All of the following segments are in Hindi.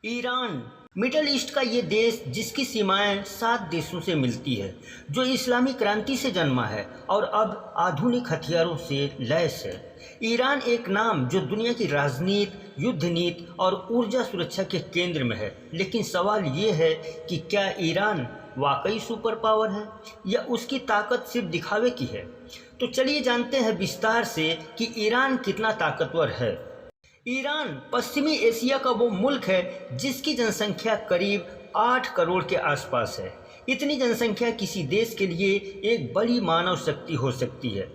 ईरान मिडल ईस्ट का ये देश जिसकी सीमाएं 7 देशों से मिलती है, जो इस्लामी क्रांति से जन्मा है और अब आधुनिक हथियारों से लैस है। ईरान एक नाम जो दुनिया की राजनीति, युद्ध नीति और ऊर्जा सुरक्षा के केंद्र में है। लेकिन सवाल ये है कि क्या ईरान वाकई सुपर पावर है या उसकी ताकत सिर्फ दिखावे की है। तो चलिए जानते हैं विस्तार से कि ईरान कितना ताकतवर है। ईरान पश्चिमी एशिया का वो मुल्क है जिसकी जनसंख्या करीब 8 करोड़ के आसपास है। इतनी जनसंख्या किसी देश के लिए एक बड़ी मानव शक्ति हो सकती है।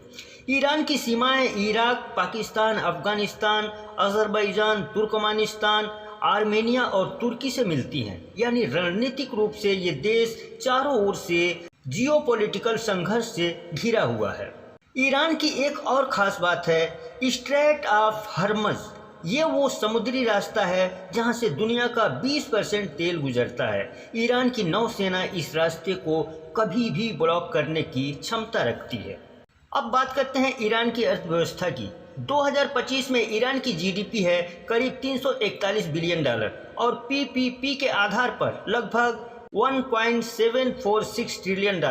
ईरान की सीमाएं Iraq, Pakistan, Afghanistan, Azerbaijan, Turkmenistan, Armenia और तुर्की से मिलती हैं। यानी रणनीतिक रूप से ये देश चारों ओर से जियोपॉलिटिकल संघर्ष से घिरा हुआ है। ईरान की एक और खास बात है स्ट्रेट ऑफ हॉर्मुज़। ये वो समुद्री रास्ता है जहां से दुनिया का 20% तेल गुजरता है। ईरान की नौसेना इस रास्ते को कभी भी ब्लॉक करने की क्षमता रखती है। अब बात करते हैं ईरान की अर्थव्यवस्था की। 2025 में ईरान की जीडीपी है करीब $341 बिलियन और पीपीपी के आधार पर लगभग $1.746 ट्रिलियन।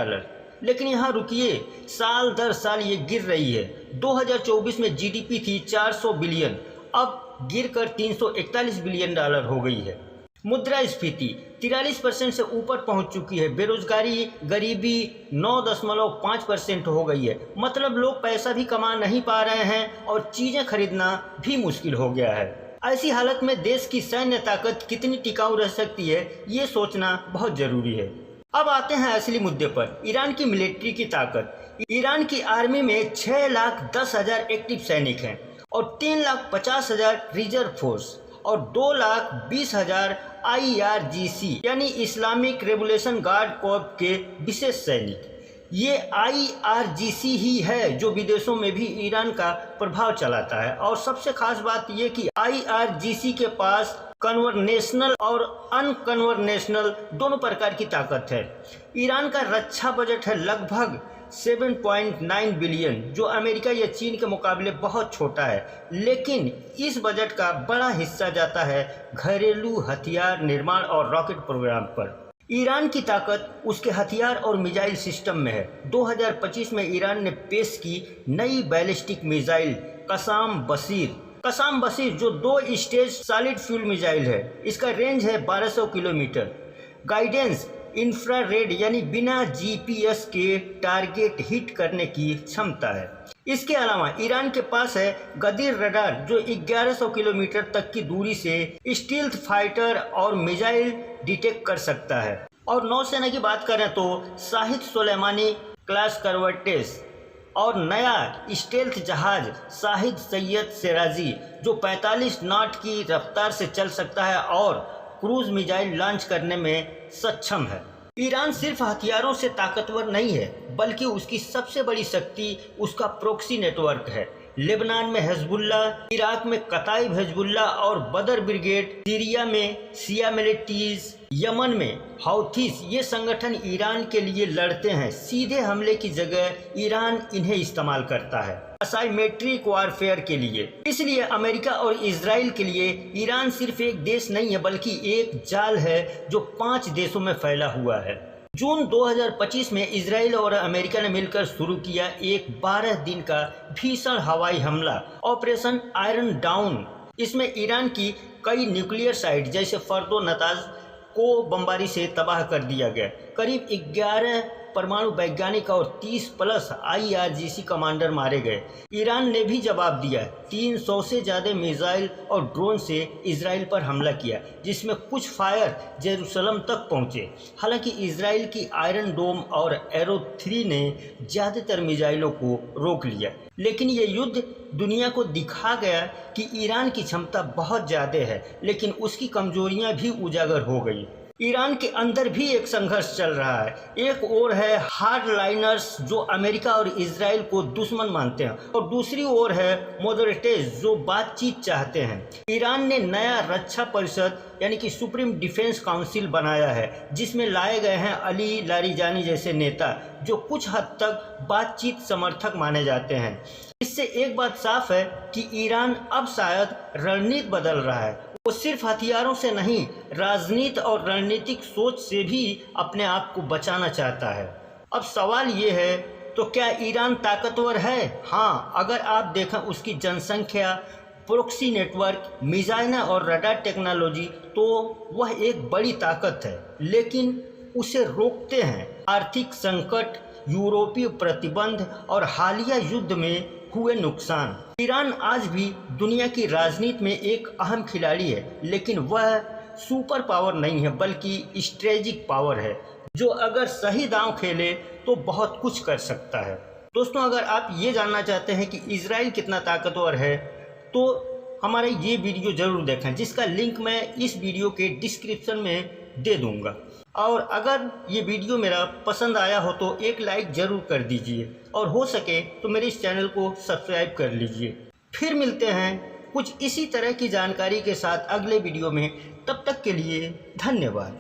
लेकिन यहाँ रुकिए, साल दर साल ये गिर रही है। 2024 में जीडीपी थी 400 बिलियन, अब गिरकर $341 बिलियन हो गई है। मुद्रास्फीति 43% से ऊपर पहुंच चुकी है। बेरोजगारी, गरीबी 9.5% हो गई है। मतलब लोग पैसा भी कमा नहीं पा रहे हैं और चीज़ें खरीदना भी मुश्किल हो गया है। ऐसी हालत में देश की सैन्य ताकत कितनी टिकाऊ रह सकती है, ये सोचना बहुत ज़रूरी है। अब आते हैं असली मुद्दे पर, ईरान की मिलिट्री की ताकत। ईरान की आर्मी में 6,10,000 एक्टिव सैनिक हैं और 3,50,000 रिजर्व फोर्स और 2,20,000 IRGC यानी इस्लामिक रेवोल्यूशन गार्ड कॉर्प के विशेष सैनिक। ये IRGC ही है जो विदेशों में भी ईरान का प्रभाव चलाता है। और सबसे खास बात ये कि IRGC के पास कन्वर्नेशनल और अनकन्वर्नेशनल दोनों प्रकार की ताकत है। ईरान का रक्षा बजट है लगभग 7.9 बिलियन, जो अमेरिका या चीन के मुकाबले बहुत छोटा है। लेकिन इस बजट का बड़ा हिस्सा जाता है घरेलू हथियार निर्माण और रॉकेट प्रोग्राम पर। ईरान की ताकत उसके हथियार और मिसाइल सिस्टम में है। 2025 में ईरान ने पेश की नई बैलिस्टिक मिसाइल कसाम बशीर जो 2 स्टेज सॉलिड फ्यूल मिसाइल है। इसका रेंज है 1200 किलोमीटर। गाइडेंस इंफ्रारेड यानी बिना जीपीएस के टारगेट हिट करने की क्षमता है। इसके अलावा ईरान के पास है गदीर रडार जो 1100 किलोमीटर तक की दूरी से स्टील्थ फाइटर और मिसाइल डिटेक्ट कर सकता है। और नौसेना की बात करें तो शाहिद सुलेमानी क्लास करवेट्स और नया स्टेल्थ जहाज शाहिद सैयद शेराजी जो 45 नॉट की रफ्तार से चल सकता है और क्रूज मिसाइल लॉन्च करने में सक्षम है। ईरान सिर्फ हथियारों से ताकतवर नहीं है, बल्कि उसकी सबसे बड़ी शक्ति उसका प्रॉक्सी नेटवर्क है। लेबनान में हिजबुल्ला, इराक में कताइब हिजबुल्ला और बदर ब्रिगेड, सीरिया में शिया मिलिटीज, यमन में हौथीस, ये संगठन ईरान के लिए लड़ते हैं। सीधे हमले की जगह ईरान इन्हें इस्तेमाल करता है असाइमेट्रिक वारफेयर के लिए। इसलिए अमेरिका और इजराइल के लिए ईरान सिर्फ एक देश नहीं है, बल्कि एक जाल है जो 5 देशों में फैला हुआ है। जून 2025 में इजराइल और अमेरिका ने मिलकर शुरू किया एक 12 दिन का भीषण हवाई हमला ऑपरेशन आयरन डाउन। इसमें ईरान की कई न्यूक्लियर साइट जैसे फर्दो नताज को बमबारी से तबाह कर दिया गया। करीब 11 परमाणु वैज्ञानिक और 30+ IRGC कमांडर मारे गए। ईरान ने भी जवाब दिया, 300 से ज़्यादा मिसाइल और ड्रोन से इजराइल पर हमला किया, जिसमें कुछ फायर जेरूसलम तक पहुंचे। हालांकि इजराइल की आयरन डोम और एरो 3 ने ज़्यादातर मिसाइलों को रोक लिया। लेकिन ये युद्ध दुनिया को दिखा गया कि ईरान की क्षमता बहुत ज़्यादा है, लेकिन उसकी कमजोरियां भी उजागर हो गई। ईरान के अंदर भी एक संघर्ष चल रहा है। एक ओर है हार्डलाइनर्स जो अमेरिका और इजराइल को दुश्मन मानते हैं और दूसरी ओर है मॉडरेट्स जो बातचीत चाहते हैं। ईरान ने नया रक्षा परिषद यानी कि सुप्रीम डिफेंस काउंसिल बनाया है, जिसमें लाए गए हैं अली लारिजानी जैसे नेता जो कुछ हद तक बातचीत समर्थक माने जाते हैं। इससे एक बात साफ है कि ईरान अब शायद रणनीति बदल रहा है। वो सिर्फ हथियारों से नहीं, राजनीति और रणनीतिक सोच से भी अपने आप को बचाना चाहता है। अब सवाल ये है, तो क्या ईरान ताकतवर है? हाँ, अगर आप देखें उसकी जनसंख्या, प्रॉक्सी नेटवर्क, मिसाइल और रडार टेक्नोलॉजी, तो वह एक बड़ी ताकत है। लेकिन उसे रोकते हैं आर्थिक संकट, यूरोपीय प्रतिबंध और हालिया युद्ध में हुए नुकसान। ईरान आज भी दुनिया की राजनीति में एक अहम खिलाड़ी है, लेकिन वह सुपर पावर नहीं है, बल्कि स्ट्रेटेजिक पावर है, जो अगर सही दांव खेले तो बहुत कुछ कर सकता है। दोस्तों, अगर आप ये जानना चाहते हैं कि इजराइल कितना ताकतवर है, तो हमारा ये वीडियो ज़रूर देखें, जिसका लिंक मैं इस वीडियो के डिस्क्रिप्शन में दे दूँगा। और अगर ये वीडियो मेरा पसंद आया हो तो एक लाइक ज़रूर कर दीजिए, और हो सके तो मेरे इस चैनल को सब्सक्राइब कर लीजिए। फिर मिलते हैं कुछ इसी तरह की जानकारी के साथ अगले वीडियो में। तब तक के लिए धन्यवाद।